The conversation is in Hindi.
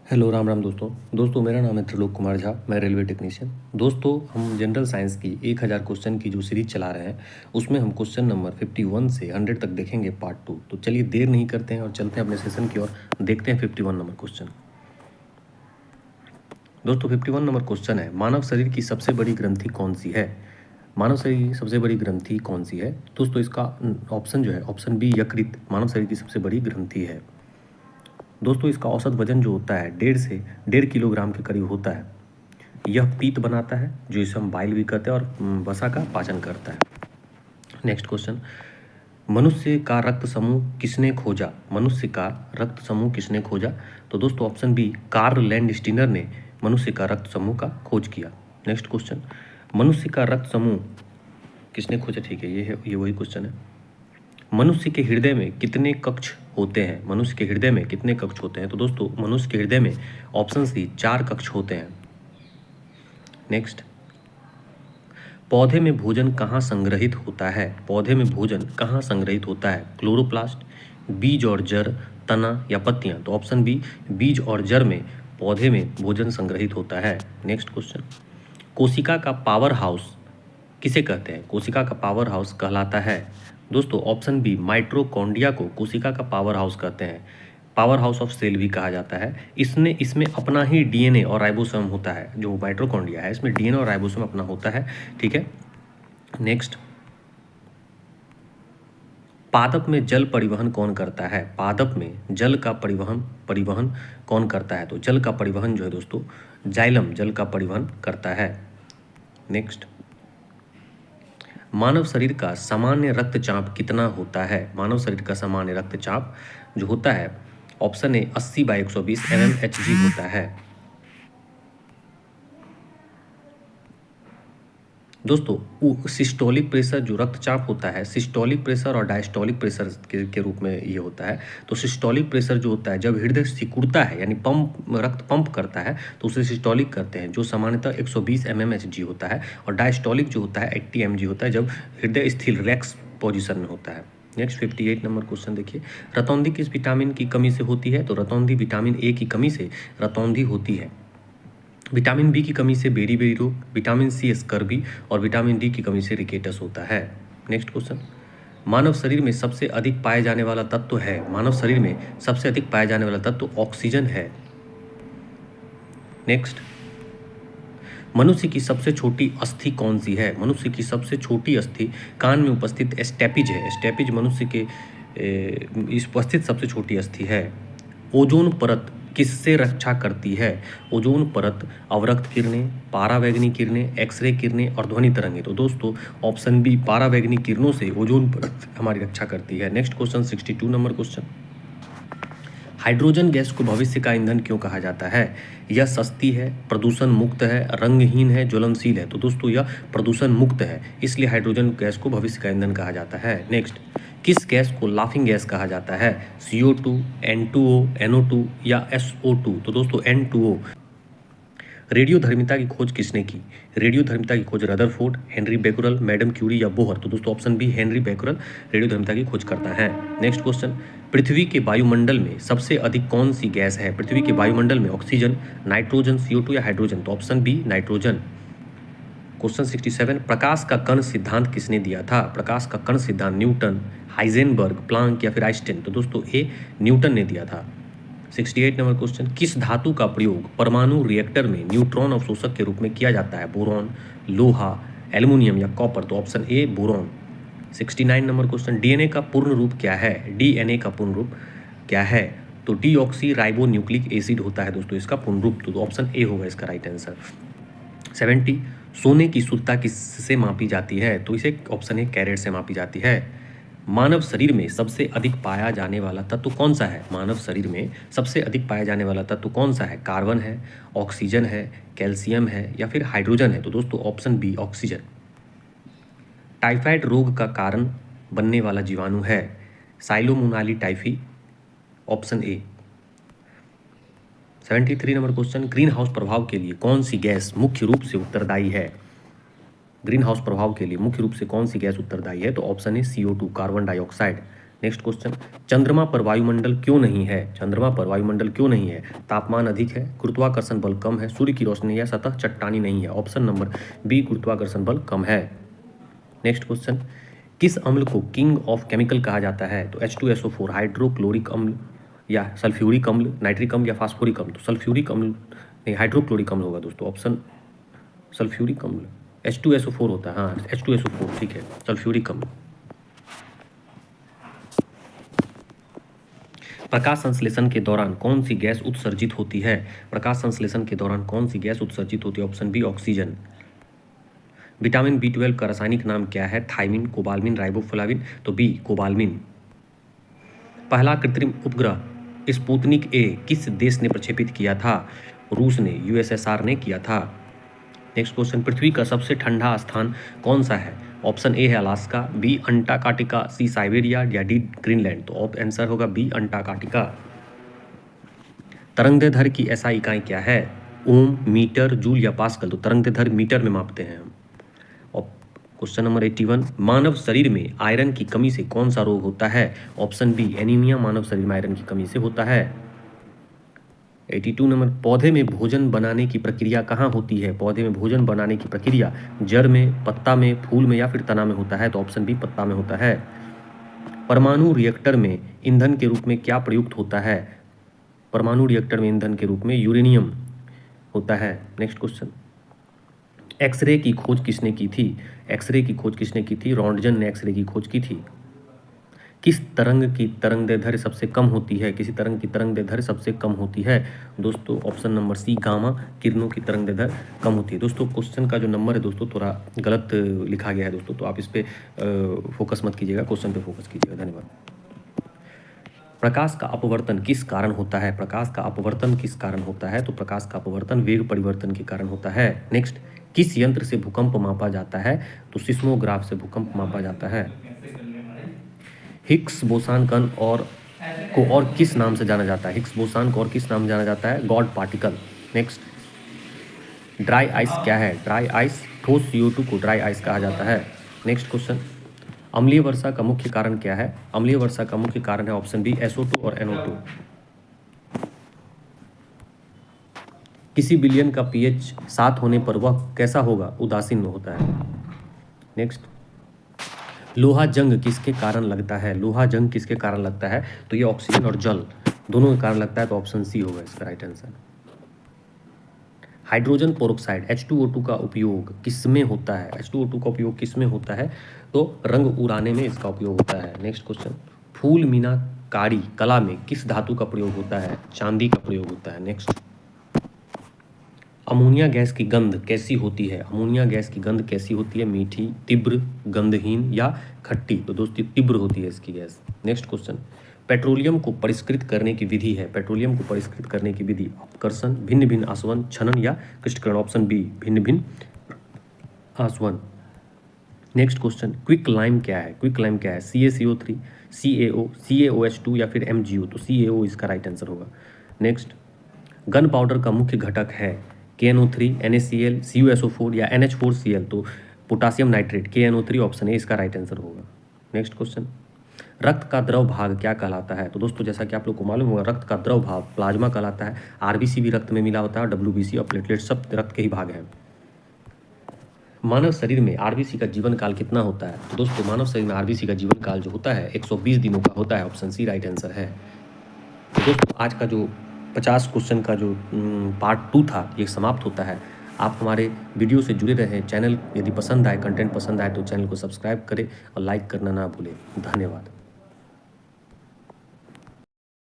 हेलो राम राम दोस्तों मेरा नाम है त्रिलोक कुमार झा। मैं रेलवे टेक्नीशियन। दोस्तों हम जनरल साइंस की 1000 क्वेश्चन की जो सीरीज चला रहे हैं उसमें हम क्वेश्चन नंबर 51 से 100 तक देखेंगे पार्ट 2। तो चलिए देर नहीं करते हैं और चलते हैं अपने सेशन की ओर। देखते हैं 51 नंबर क्वेश्चन। दोस्तों 51 नंबर क्वेश्चन है, मानव शरीर की सबसे बड़ी ग्रंथि कौन सी है? मानव शरीर की सबसे बड़ी ग्रंथि कौन सी है? दोस्तों इसका ऑप्शन जो है ऑप्शन बी यकृत मानव शरीर की सबसे बड़ी ग्रंथि है। दोस्तों इसका औसत वजन जो होता है 1.5 किलोग्राम के करीब होता है। यह पीत बनाता है जो इसे हम बाइल भी कहते हैं और वसा का पाचन करता है। नेक्स्ट क्वेश्चन, मनुष्य का रक्त समूह किसने खोजा? मनुष्य का रक्त समूह किसने खोजा? तो दोस्तों ऑप्शन बी कार्ल लैंडस्टीनर ने मनुष्य का रक्त समूह का खोज किया। नेक्स्ट क्वेश्चन, मनुष्य का रक्त समूह किसने खोजा? ठीक है, ये वही क्वेश्चन है। मनुष्य के हृदय में कितने कक्ष होते हैं? मनुष्य के हृदय में कितने कक्ष होते हैं? तो दोस्तों मनुष्य के हृदय में ऑप्शन सी 4 कक्ष होते हैं। नेक्स्ट, पौधे में भोजन कहाँ संग्रहित होता है? पौधे में भोजन कहाँ संग्रहित होता है? क्लोरोप्लास्ट, बीज और जड़, तना या पत्तियां? तो ऑप्शन बी बीज और जड़ में पौधे में भोजन संग्रहित होता है। नेक्स्ट क्वेश्चन, कोशिका का पावर हाउस किसे कहते हैं? कोशिका का पावर हाउस कहलाता है दोस्तों ऑप्शन बी माइटोकॉन्ड्रिया को कोशिका का पावर हाउस कहते हैं। पावर हाउस ऑफ सेल भी कहा जाता है। इसमें अपना ही डीएनए और राइबोसोम होता है। जो माइटोकॉन्ड्रिया है इसमें डीएनए और राइबोसोम अपना होता है। ठीक है। नेक्स्ट, पादप में जल परिवहन कौन करता है? पादप में जल का परिवहन कौन करता है? तो जल का परिवहन जो है दोस्तों जाइलम जल का परिवहन करता है। नेक्स्ट, मानव शरीर का सामान्य रक्तचाप कितना होता है? मानव शरीर का सामान्य रक्तचाप जो होता है ऑप्शन ए 80/120 mmHg होता है। दोस्तों सिस्टोलिक प्रेशर जो रक्तचाप होता है सिस्टोलिक प्रेशर और डायस्टोलिक प्रेशर के रूप में ये होता है। तो सिस्टोलिक प्रेशर जो होता है जब हृदय सिकुड़ता है यानी रक्त पंप करता है तो उसे सिस्टोलिक करते हैं, जो सामान्यतः 120 mmHg होता है। और डायस्टोलिक जो होता है 80 mg होता है जब हृदय स्थिर रिलैक्स पोजिशन में होता है। नेक्स्ट 58 नंबर क्वेश्चन देखिए, रतौंधी किस विटामिन की कमी से होती है? तो रतौंधी विटामिन ए की कमी से रतौंधी होती है। विटामिन बी की कमी से बेरी रोग, विटामिन सी स्कर्वी और विटामिन डी की कमी से रिकेटस होता है। नेक्स्ट क्वेश्चन, मानव शरीर में सबसे अधिक पाए जाने वाला तत्व है? मानव शरीर में सबसे अधिक पाए जाने वाला तत्व ऑक्सीजन है। नेक्स्ट, मनुष्य की सबसे छोटी अस्थि कौन सी है? मनुष्य की सबसे छोटी अस्थि कान में उपस्थित स्टेपिज है। स्टेपिज मनुष्य के उपस्थित सबसे छोटी अस्थि है। ओजोन परत किससे रक्षा करती है? ओजोन परत अवरक्त किरणें, पारावैंगनी किरणें, एक्सरे किरणें और ध्वनि तरंगें। तो दोस्तों ऑप्शन बी पारावैंगनी किरणों से ओजोन परत हमारी रक्षा करती है। Next question 62 number question, hydrogen gas को भविष्य का ईंधन क्यों कहा जाता है? यह सस्ती है, प्रदूषण मुक्त है, रंगहीन है, ज्वलनशील है। तो दोस्तों यह प्रदूषण मुक्त है, इसलिए हाइड्रोजन गैस को भविष्य का ईंधन कहा जाता है। नेक्स्ट, किस गैस को लाफिंग गैस कहा जाता है? CO2, N2O, NO2 या SO2? तो दोस्तों N2O। रेडियोधर्मिता की खोज किसने की? रेडियोधर्मिता की खोज Rutherford, Henri Becquerel, madam Curie या बोहर? तो दोस्तों ऑप्शन बी हेनरी बेकुरल रेडियोधर्मिता की खोज करता है। नेक्स्ट क्वेश्चन, पृथ्वी के वायुमंडल में सबसे अधिक कौन सी गैस है? पृथ्वी के वायुमंडल में ऑक्सीजन, नाइट्रोजन, CO2 या हाइड्रोजन? तो ऑप्शन बी नाइट्रोजन। क्वेश्चन 67, प्रकाश का कण सिद्धांत किसने दिया था? प्रकाश का कण सिद्धांत न्यूटन, हाइजेनबर्ग, प्लांक या फिर आइंस्टाइन? तो दोस्तों ए न्यूटन ने दिया था। 68 नंबर क्वेश्चन, किस धातु का प्रयोग परमाणु रिएक्टर में न्यूट्रॉन अवशोषक के रूप में किया जाता है? बोरॉन, लोहा, एल्युमिनियम या कॉपर? तो option A boron. 69 number question, DNA का पूर्ण रूप क्या है? डीएनए का पूर्ण रूप क्या है? तो डीऑक्सी राइबो न्यूक्लिक एसिड होता है दोस्तों इसका पूर्ण रूप। तो ऑप्शन ए होगा इसका राइट आंसर। 70, सोने की शुद्धता किससे मापी जाती है? तो इसे ऑप्शन ए कैरेट से मापी जाती है। मानव शरीर में सबसे अधिक पाया जाने वाला तत्व कौन सा है? मानव शरीर में सबसे अधिक पाया जाने वाला तत्व कौन सा है? कार्बन है, ऑक्सीजन है, कैल्शियम है या फिर हाइड्रोजन है? तो दोस्तों ऑप्शन बी ऑक्सीजन। टाइफाइड रोग का कारण बनने वाला जीवाणु है साइलोमोनाली टाइफी, option A. 73 number question, green house प्रभाव के लिए कौन सी गैस मुख्य रूप से उत्तरदायी है? ग्रीन हाउस प्रभाव के लिए मुख्य रूप से कौन सी गैस उत्तरदायी है? तो option A CO2 carbon dioxide. Next question, चंद्रमा पर वायुमंडल क्यों नहीं है? चंद्रमा पर वायुमंडल क्यों नहीं है? तापमान अधिक है, गुरुत्वाकर्षण बल कम है, सूर्य की रोशनी या सतह चट्टानी नहीं है। ऑप्शन नंबर बी, गुरुत्वाकर्षण बल कम है। नेक्स्ट क्वेश्चन, किस अम्ल को किंग ऑफ केमिकल कहा जाता है? तो H2SO4, हाइड्रोक्लोरिक अम्ल या सल्फ्यूरिक अम्ल, नाइट्रिक अम्ल या फास्फोरिक अम्ल? तो सल्फ्यूरिक अम्ल नहीं, हाइड्रोक्लोरिक अम्ल होगा दोस्तों। ऑप्शन सल्फ्यूरिक अम्ल, H2SO4 होता है, हाँ H2SO4 ठीक है, सल्फ्यूरिक अम्ल। प्रकाश संश्लेषण के दौरान कौन सी गैस उत्सर्जित होती है? प्रकाश संश्लेषण के दौरान कौन सी गैस उत्सर्जित होती है? Option B, oxygen. Vitamin B12 का रासायनिक नाम क्या है? Thiamine, cobalamin, riboflavin? तो बी, कोबालमिन। पहला कृत्रिम उपग्रह स्पुतनिक ए किस देश ने प्रक्षेपित किया था? रूस ने, USSR ने किया था। नेक्स्ट क्वेश्चन, पृथ्वी का सबसे ठंडा स्थान कौन सा है? ऑप्शन ए है अलास्का, बी अंटार्कटिका, सी साइबेरिया या डी ग्रीनलैंड? तो आंसर होगा बी, अंटार्कटिका। तरंगदैर्घ्य की SI इकाई क्या है? ओम, मीटर, जूल या पास्कल? तो तरंगदैर्घ्य मीटर में मापते हैं हम। और क्वेश्चन नंबर 81, मानव शरीर में आयरन की कमी से कौन सा रोग होता है? ऑप्शन बी, एनीमिया मानव शरीर में आयरन की कमी से होता है। 82 नंबर, पौधे में भोजन बनाने की प्रक्रिया कहाँ होती है? पौधे में भोजन बनाने की प्रक्रिया जड़ में, पत्ता में, फूल में या फिर तना में होता है? तो ऑप्शन बी, पत्ता में होता है। परमाणु रिएक्टर में ईंधन के रूप में क्या प्रयुक्त होता है? परमाणु रिएक्टर में ईंधन के रूप में यूरेनियम होता है। नेक्स्ट क्वेश्चन, एक्सरे की खोज किसने की थी? एक्सरे की खोज किसने की थी? रॉन्टजन ने एक्सरे की खोज की थी। किस तरंग की तरंगदैर्घ्य सबसे कम होती है? किसी तरंग की तरंगदैर्घ्य सबसे कम होती है? दोस्तों ऑप्शन नंबर सी, गामा किरणों की तरंगदैर्घ्य कम होती है। दोस्तों क्वेश्चन का जो नंबर है दोस्तों थोड़ा गलत लिखा गया है दोस्तों, तो आप इस पर फोकस मत कीजिएगा, क्वेश्चन पे फोकस कीजिएगा। धन्यवाद। प्रकाश का अपवर्तन किस कारण होता है? प्रकाश का अपवर्तन किस कारण होता है? तो प्रकाश का अपवर्तन वेग परिवर्तन के कारण होता है। नेक्स्ट, किस यंत्र से भूकंप मापा जाता है? तो सिस्मोग्राफ से भूकंप मापा जाता है। हिग्स बोसान कण और किस नाम से जाना जाता है? हिग्स बोसान को और किस नाम से जाना जाता है? God particle. Next, dry ice क्या है? ड्राई आइस, ठोस CO2 को ड्राई आइस कहा जाता है। नेक्स्ट क्वेश्चन, अम्लीय वर्षा का मुख्य कारण क्या है? अम्लीय वर्षा का मुख्य कारण है ऑप्शन बी, SO2 और NO2। किसी विलयन का pH 7 होने पर वह कैसा होगा? उदासीन होता है। नेक्स्ट, लोहा जंग किसके कारण लगता है? लोहा जंग किसके कारण लगता है? तो ये ऑक्सीजन और जल दोनों के कारण लगता है, तो ऑप्शन सी होगा इसका right answer. Hydrogen peroxide H2O2 का उपयोग किसमें होता है? H2O2 का उपयोग किसमें होता है? तो रंग उड़ाने में इसका उपयोग होता है। नेक्स्ट क्वेश्चन, फूल मीनाकारी कला में किस धातु का प्रयोग होता है? चांदी का प्रयोग होता है। नेक्स्ट, अमोनिया गैस की गंध कैसी होती है? अमोनिया गैस की गंध कैसी होती है? मीठी, तीव्र, गंधहीन या खट्टी? तो दोस्तों तीव्र होती है इसकी गैस। नेक्स्ट क्वेश्चन, पेट्रोलियम को परिष्कृत करने की विधि है। पेट्रोलियम को परिष्कृत करने की विधि अपकर्षण, भिन्न भिन्न आसवन, छनन या क्रिस्टलीकरण? ऑप्शन बी, भिन्न भिन्न आसवन। नेक्स्ट क्वेश्चन, क्विक लाइम क्या है? क्विक लाइम क्या है? CaCO3, CaO, CaOH2 या फिर MgO? तो CaO इसका राइट आंसर होगा। नेक्स्ट, गन पाउडर का मुख्य घटक है KNO3, NaCl, CuSO4 या NH4Cl? तो potassium nitrate, KNO3 option A इसका राइट आंसर होगा। नेक्स्ट क्वेश्चन, रक्त का द्रव भाग क्या कहलाता है? तो दोस्तों जैसा कि आप लोग को मालूम होगा, रक्त का द्रव भाग प्लाज्मा कहलाता है। RBC भी रक्त में मिला होता है, और WBC और प्लेटलेट सब रक्त के ही भाग हैं। मानव शरीर में RBC का जीवन काल कितना होता है? तो दोस्तों मानव शरीर में RBC का जीवन काल जो होता है 120 दिनों का होता है। ऑप्शन सी राइट आंसर है। तो दोस्तों आज का जो 50 क्वेश्चन का जो पार्ट 2 था ये समाप्त होता है। आप हमारे वीडियो से जुड़े रहें। चैनल यदि पसंद आए, कंटेंट पसंद आए तो चैनल को सब्सक्राइब करें और लाइक करना ना भूलें। धन्यवाद।